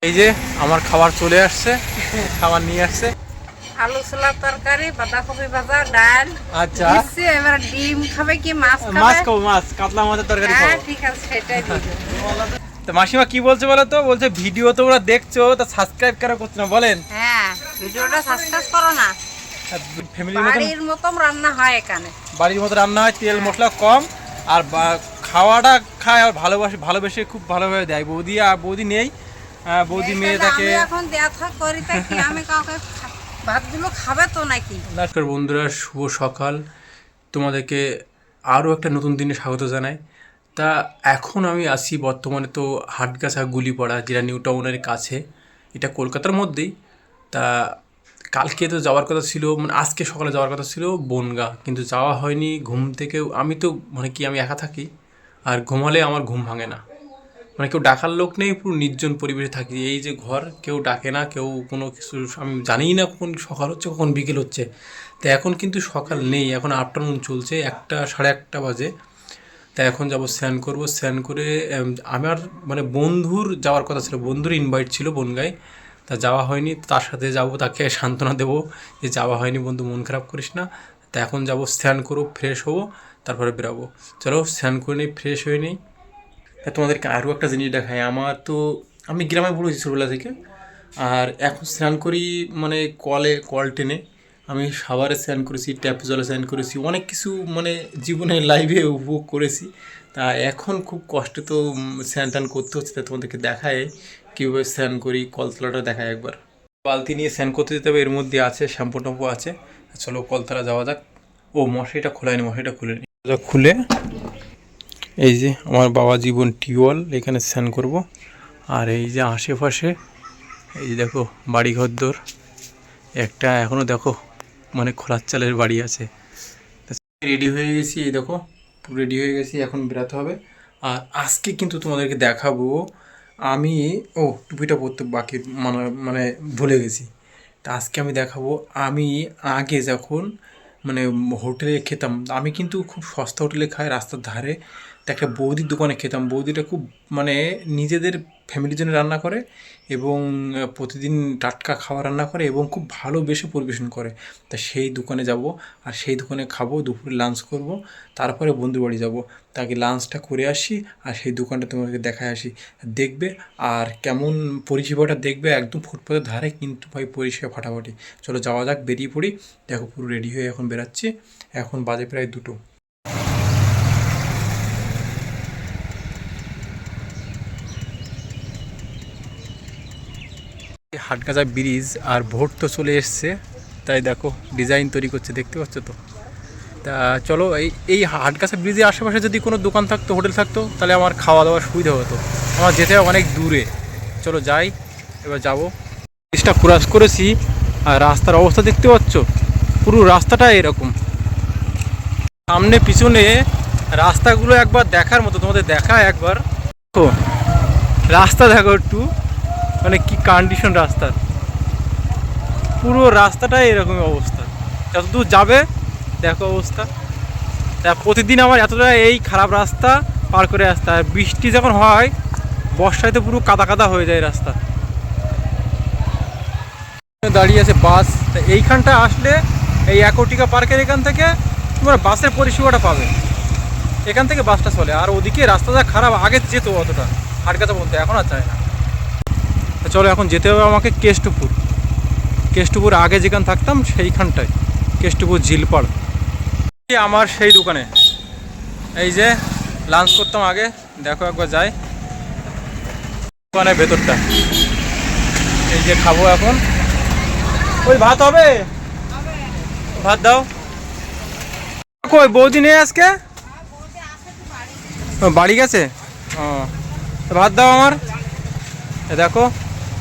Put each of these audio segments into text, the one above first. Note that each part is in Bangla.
এই যে আমার খাবার চলে আসছে, খাবার নিয়ে আসছে। আলু ছোলার তরকারি, বাঁধাকপি ভাজা, ডাল। আচ্ছা, দিচ্ছি, এবার ডিম খাবে কি মাছ মাছ খাবে? খাবো, মাছ কাতলা মাছের তরকারি হ্যাঁ খাবো। ঠিক আছে, সেটাই দিয়ে দেবো। তো মাসিমা কি বলছে বলো তো? বলছে ভিডিও তোমরা দেখছো তা সাবস্ক্রাইব কেন করছো না বলেন? হ্যাঁ, ভিডিওটা সাবস্ক্রাইব করো না। ফ্যামিলির মতন বাড়ির মতন রান্না হয় এখানে। বাড়ির মতো রান্না হয়, তেল মশলা কম, আর খাওয়াটা খায় আর ভালোবেসে খুব ভালোভাবে দেয়। বৌদি আর বৌদি নেই, বৌদি মেয়ে থাকে। আমি এখন দেখা করি তাই কি আমি কাউকে ভাতগুলো খাবে তো নাকি? নমস্কার বন্ধুরা, শুভ সকাল। তোমাদেরকে আরও একটা নতুন দিনে স্বাগত জানাই। তা এখন আমি আসি বর্তমানে তো হাটগাছা গুলিপাড়া, যেটা নিউ টাউনের কাছে, এটা কলকাতার মধ্যেই। তা কালকে তো যাওয়ার কথা ছিল, মানে আজকে সকালে যাওয়ার কথা ছিল বনগাঁ, কিন্তু যাওয়া হয়নি। ঘুম থেকেও আমি তো মানে কি, আমি একা থাকি, আর ঘুমালে আমার ঘুম ভাঙে না। মানে কেউ ডাকার লোক নেই, পুরো নির্জন পরিবেশে থাকি। এই যে ঘর, কেউ ডাকে না, কেউ কোনো কিছু, আমি জানিই না কখন সকাল হচ্ছে কখন বিকেল হচ্ছে। তো এখন কিন্তু সকাল নেই, এখন আফটারনুন চলছে, 1টা সাড়ে 1টা বাজে। তা এখন যাব স্নান করব, স্নান করে আমার মানে বন্ধুর যাওয়ার কথা ছিল, বন্ধুর ইনভাইট ছিল বনগাঁয়। তা যাওয়া হয়নি, তার সাথে যাব, তাকে সান্ত্বনা দেবো যে যাওয়া হয়নি বন্ধু, মন খারাপ করিস না। তা এখন যাব, স্নান করবো, ফ্রেশ হবো, তারপরে বেরাবো। চলো স্নান করে নিই, ফ্রেশ হয়ে নিই। তোমাদেরকে আরও একটা জিনিস দেখাই। আমার তো, আমি গ্রামে পড়েছি ছোটবেলা থেকে, আর এখন স্নান করি মানে কল টেনে। আমি সাভারে স্নান করেছি, ট্যাপ জলে স্নান করেছি, অনেক কিছু মানে জীবনে লাইভে উপভোগ করেছি। তা এখন খুব কষ্ট তো স্নান টান করতে হচ্ছে। তা তোমাদেরকে দেখায় কীভাবে স্নান করি, কলতলাটা দেখায় একবার। বালতি নিয়ে স্নান করতে যেতে হবে, এর মধ্যে আছে শ্যাম্পু ট্যাম্পু আছে। চলো কলতলা যাওয়া যাক। ও মশারিটা খোলায়নি, মশারিটা খুলে নি, খুলে এই যে আমার বাবা জীবন টিউবওয়েল, এখানে স্নান করব। আর এই যে আশেপাশে এই যে দেখো বাড়িঘর দোর, একটা এখনও দেখো মানে খোলার চালের বাড়ি আছে। রেডি হয়ে গেছি, এই দেখো পুরো রেডি হয়ে গেছি, এখন বেরাতে হবে। আর আজকে কিন্তু তোমাদেরকে দেখাবো আমি, ও টুপিটা পরতে বাকি মানে মানে ভুলে গেছি। তা আজকে আমি দেখাবো আমি আগে যখন মানে হোটেলে খেতাম, আমি কিন্তু খুব সস্তা হোটেলে খাই রাস্তার ধারে। তো একটা বৌদির দোকানে খেতাম, বৌদিটা খুব মানে নিজেদের ফ্যামিলির জন্য রান্না করে, এবং প্রতিদিন টাটকা খাবার রান্না করে, এবং খুব ভালোবেসে পরিবেশন করে। তা সেই দোকানে যাব, আর সেই দোকানে খাবো, দুপুরে লাঞ্চ করব, তারপরে বন্ধুর বাড়ি যাব। তাকে লাঞ্চটা করে আসি, আর সেই দোকানটা তোমাদেরকে দেখায় আসি, দেখবে। আর কেমন পরিষেবাটা দেখবে, একদম ফুটপাতের ধারে, কিন্তু ভাই পরিষেবা ফাটাফাটি। চলো যাওয়া যাক, বেরিয়ে পড়ি। দেখো পুরো রেডি হয়ে এখন বেরাচ্ছি, এখন বাজে প্রায় 2টো। হাটগাছা ব্রিজ, আর ভোট তো চলে এসছে, তাই দেখো ডিজাইন তৈরি করছে, দেখতে পাচ্ছ তো। তা চলো এই হাটগাছা ব্রিজের আশেপাশে যদি কোনো দোকান থাকতো, হোটেল থাকতো, তাহলে আমার খাওয়া দাওয়ার সুবিধা হতো। আমার যেতে হয় অনেক দূরে। চলো যাই, এবার যাবো। ব্রিজটা ক্রস করেছি, আর রাস্তার অবস্থা দেখতে পাচ্ছ, পুরো রাস্তাটা এরকম, সামনে পিছনে রাস্তাগুলো একবার দেখার মতো। তোমাদের দেখায় একবার, দেখো রাস্তা দেখো একটু, মানে কি কন্ডিশন রাস্তার, পুরো রাস্তাটাই এরকমই অবস্থা। যতদূর যাবে দেখো অবস্থা। তা প্রতিদিন আমার এতটা এই খারাপ রাস্তা পার করে আসতে হয়। বৃষ্টি যখন হয়, বর্ষায় তো পুরো কাদা কাদা হয়ে যায় রাস্তা। দাঁড়িয়ে আছে বাস, তা এইখানটা আসলে এই অ্যাকোয়াটিকা পার্কের এখান থেকে তোমরা বাসের পরিষেবাটা পাবে। এখান থেকে বাসটা চলে, আর ওদিকে রাস্তা যা খারাপ, আগে যেত অতটা হাটগাছা বলতে, এখন আর যায় না। চলো এখন যেতে হবে আমাকে কেষ্টপুর আগে যেখানে থাকতাম সেইখানটায়, কেষ্টপুর ঝিলপাড়। আমার সেই দোকানে এই যে লাঞ্চ করতাম আগে, দেখো একবার যাই দোকানের ভেতরটা। এই যে খাবো এখন, ওই ভাত হবে, ভাত দাও। কই বৌদি নেই আজকে, বাড়ি গেছে? ও ভাত দাও আমার। দেখো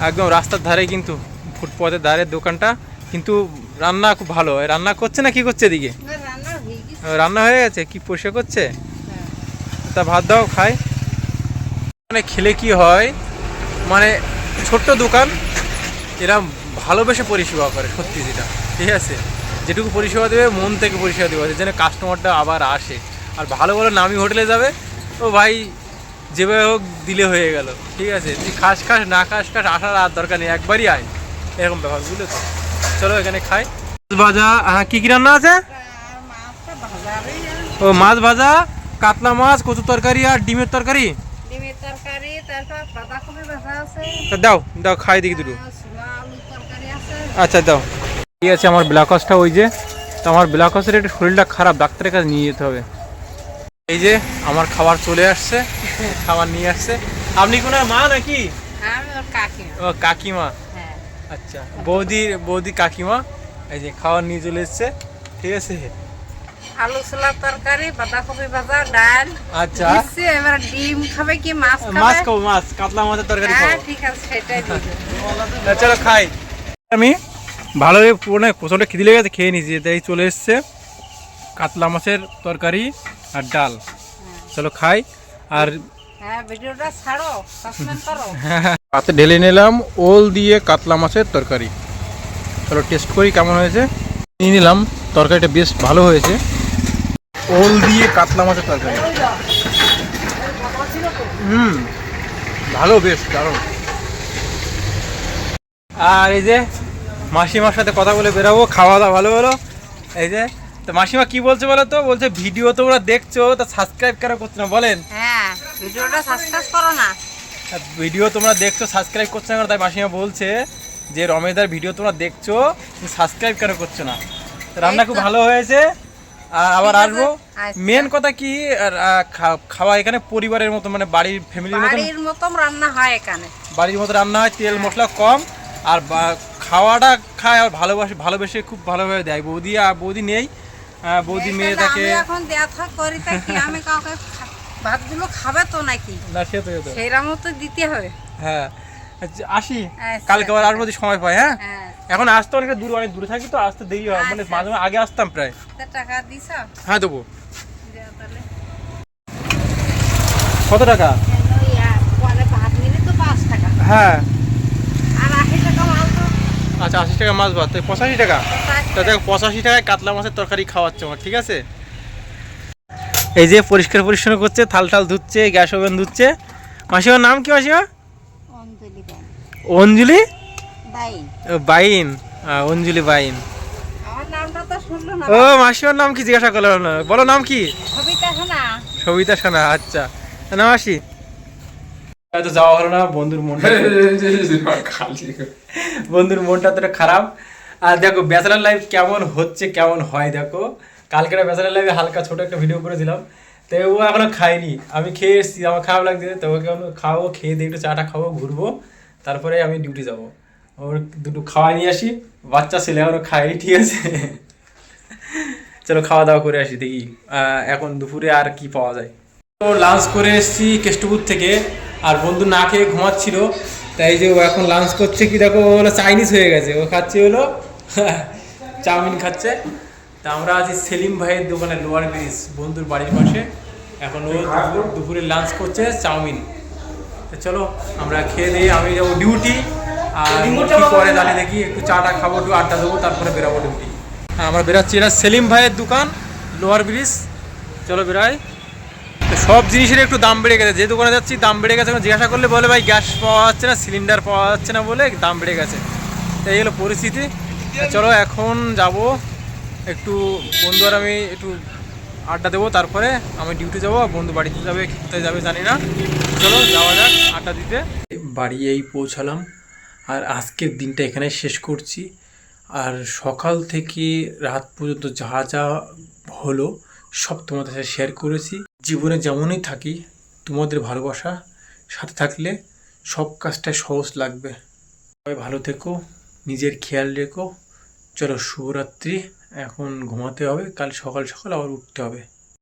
একদম রাস্তার ধারে, কিন্তু ফুটপাতের ধারে দোকানটা, কিন্তু রান্না খুব ভালো। রান্না করছে না কি করছে এদিকে? রান্না হয়ে গেছে, কি পরিষ্কার করছে? তা ভাত দাও খাই। মানে খেলে কি হয়, মানে ছোট্ট দোকান, এরা ভালোবেসে পরিষেবা করে সত্যি, যেটা ঠিক আছে, যেটুকু পরিষেবা দেবে মন থেকে পরিষেবা দেবে, যেন কাস্টমারটা আবার আসে। আর ভালো ভালো নামি হোটেলে যাবে, ও ভাই যেভাবে হোক দিলে হয়ে গেল, ঠিক আছে? তুই খাস খাস না খাস খাস, আসার আর দরকার নেই, একবারই আয়, এরকম ব্যাপার, বুঝলে তো? চলো এখানে খাই। ভাজা, হ্যাঁ, কি কি রান্না আছে? আর মাছটা ভাজারই ও মাছ ভাজা, কাতলা মাছ, কচু তরকারি আর ডিমের তরকারি। ডিমের তরকারি, তারপর বাঁধাকপি ভাজা আছে, তা দাও দাও, খাই দেখি দুটো। ছোলা আলুর তরকারি আছে। আচ্ছা দাও। ঠিক আছে, আমার ব্ল্যাকসটা ওই যে, তো আমার ব্ল্যাকসের একটু শরীরটা খারাপ, ডাক্তারের কাছে নিয়ে যেতে হবে। এই যে আমার খাবার চলে আসছে, খাবার নিয়ে আসছে। আপনি কোনো মা নাকি? আমি ওর কাকিমা। ও কাকিমা, হ্যাঁ, আচ্ছা, বৌদি কাকিমা। এই যে খাবার নিয়ে চলে এসছে, ঠিক আছে। আলু ছোলার তরকারি, বাঁধাকপি ভাজা, ডাল। আচ্ছা, দিচ্ছি, এবার ডিম খাবে কি মাছ মাছ খাবে? খাবো, মাছ, কাতলা মাছের তরকারি হ্যাঁ খাবো। ঠিক আছে, সেটাই দিবে। তা চলো খাই। আমি ভালোভাবে পুরো প্রচণ্ড খিদে লেগে গেছে, খেয়ে নিয়েছি, তাই চলে এসছে কাতলা মাছের তরকারি আর ডাল। চলো খাই। আর হ্যাঁ, ভিডিওটা ছাড়ো, সাবস্ক্রাইব করো। পাতে ঢেলে নিলাম ওল দিয়ে কাতলা মাছের তরকারি। চলো টেস্ট করি কেমন হয়েছে। নিয়ে নিলাম, তরকারিটা বেশ ভালো হয়েছে। ওল দিয়ে কাতলা মাছের তরকারি, ভালো, বেশ দারুণ। আর এই যে মাসিমার সাথে কথা বলে বেরাবো, খাওয়া দাওয়া ভালো হলো। এই যে, তো মাসিমা কি বলছে বলো তো? বলছে ভিডিও তোমরা দেখছো, তা সাবস্ক্রাইব কেন করছো না বলেন? হ্যাঁ, ভিডিওটা সাবস্ক্রাইব করো না। ভিডিও তোমরা দেখছো, সাবস্ক্রাইব করছো না, তাই মাসিমা বলছে যে রমেশদার ভিডিও তোমরা দেখছো, সাবস্ক্রাইব কেন করছো না? তো রান্না খুব ভালো হয়েছে, আর আবার ঠিক আছে, আসবো। আচ্ছা। মেন কথা কি, খাওয়া এখানে পরিবারের মতো, মানে বাড়ির ফ্যামিলির মতো, বাড়ির মতন রান্না হয় এখানে। বাড়ির মতো রান্না হয়, তেল মশলা কম, আর খাওয়াটা খায় আর ভালোবেসে খুব ভালোভাবে দেয়। বৌদি নেই, বৌদি মেয়ে তাহলে থাকে আমি এখন দেখা করি তা কি আমি কাউকে ভাতগুলো খাবে তো নাকি? না, সে তো যেত। সেইরকম তো দিতে হবে। হ্যাঁ, আচ্ছা, আসি আচ্ছা, কালকে আবার আসবো যদি সময় পাই। হ্যাঁ, হ্যাঁ, এখন আসতে অনেক দূরে থাকি, তো আসতে দেরি হয়, মানে আচ্ছা। মাঝে মাঝে আগে আসতাম প্রায়। তা টাকা দিছ? হ্যাঁ দেবো। দেও তাহলে। কত টাকা? কেন পরে ভাত নিলে তো 5 টাকা, হ্যাঁ, আর 80 টাকা মাল তো। আচ্ছা, 80 টাকা মাছ ভাত, 85 টাকা। 85 তা দেখো, 85 টাকায় কাতলা মাছের তরকারি খাওয়াচ্ছে আমার, ঠিক আছে। এই যে পরিষ্কার পরিচ্ছন্ন করছে, থাল ধুচ্ছে, গ্যাস ওভেন ধুচ্ছে। মাসিমার নাম কি মাসিমা? অঞ্জলি দেন। অঞ্জলি দাইন। বাইন, অঞ্জলি বাইন। আমার নামটা তো শুনলো না। ও মাসিমার নাম কি জিজ্ঞাসা করলাম না, বলো নাম কি? কবিতা শোনা। সবিতা সোনা, আচ্ছা, নাম আসি। হয়তো যাওয়া হলো না, বন্ধুর মনটা তো খারাপ। আর দেখো ব্যাচেলার লাইফ কেমন হচ্ছে, কেমন হয় দেখো। কালকে ব্যাচেলার লাইফে হালকা ছোট একটা ভিডিও করেছিলাম, তো ও এখনো খায়নি, আমি খেয়ে এসেছি, আমার খারাপ লাগছে। তো ওকে খাবো, খেয়ে দিয়ে একটু চাটা খাবো, ঘুরবো, তারপরে আমি ডিউটি যাবো। ওর দুটো খাওয়াই নিয়ে আসি, বাচ্চা ছেলে এখনো খায়নি, ঠিক আছে। চলো খাওয়া দাওয়া করে আসি, দেখি এখন দুপুরে আর কি পাওয়া যায়। তো লাঞ্চ করে এসেছি কেষ্টপুর থেকে, আর বন্ধু না খেয়ে ঘুমাচ্ছিল, তাই যে ও এখন লাঞ্চ করছে কি দেখো, ও হলো চাইনিজ হয়ে গেছে, ও খাচ্ছে হলো চাউমিন খাচ্ছে। তা আমরা আছি সেলিম ভাইয়ের দোকানে, লোয়ার ব্রিজ, বন্ধুর বাড়ির পাশে। এখন ও দুপুরে লাঞ্চ করছে চাউমিন। তো চলো আমরা খেয়ে দিই, আমি যাবো ডিউটি, আর কি করে জানি দেখি, একটু চাটা খাবো, একটু আড্ডা দেবো, তারপরে বেরাবো ডিউটি। হ্যাঁ, আমরা বেরাচ্ছি, এটা সেলিম ভাইয়ের দোকান, লোয়ার ব্রিজ। চলো বেরাই। তো সব জিনিসের একটু দাম বেড়ে গেছে, যে দোকানে যাচ্ছি দাম বেড়ে গেছে। জিজ্ঞাসা করলে বলে ভাই গ্যাস পাওয়া যাচ্ছে না, সিলিন্ডার পাওয়া যাচ্ছে না, বলে দাম বেড়ে গেছে। তাই এই হলো পরিস্থিতি। চলো এখন যাব একটু, বন্ধু আর আমি একটু আড্ডা দেবো, তারপরে আমি ডিউটি যাবো, বন্ধু বাড়িতে যাবে, কোথায় যাবে জানি না। চলো যাওয়া যাক আড্ডা দিতে। বাড়ি এই পৌঁছালাম, আর আজকের দিনটা এখানে শেষ করছি। আর সকাল থেকে রাত পর্যন্ত যা যা হলো সব তোমাদের সাথে শেয়ার করেছি। জীবনে যেমনই থাকি, তোমাদের ভালোবাসা সাথে থাকলে সব কাজটাই সহজ লাগবে। সবাই ভালো থেকো, নিজের খেয়াল রেখো। চলো শুভরাত্রি, এখন ঘুমাতে হবে, কাল সকাল সকাল আবার উঠতে হবে।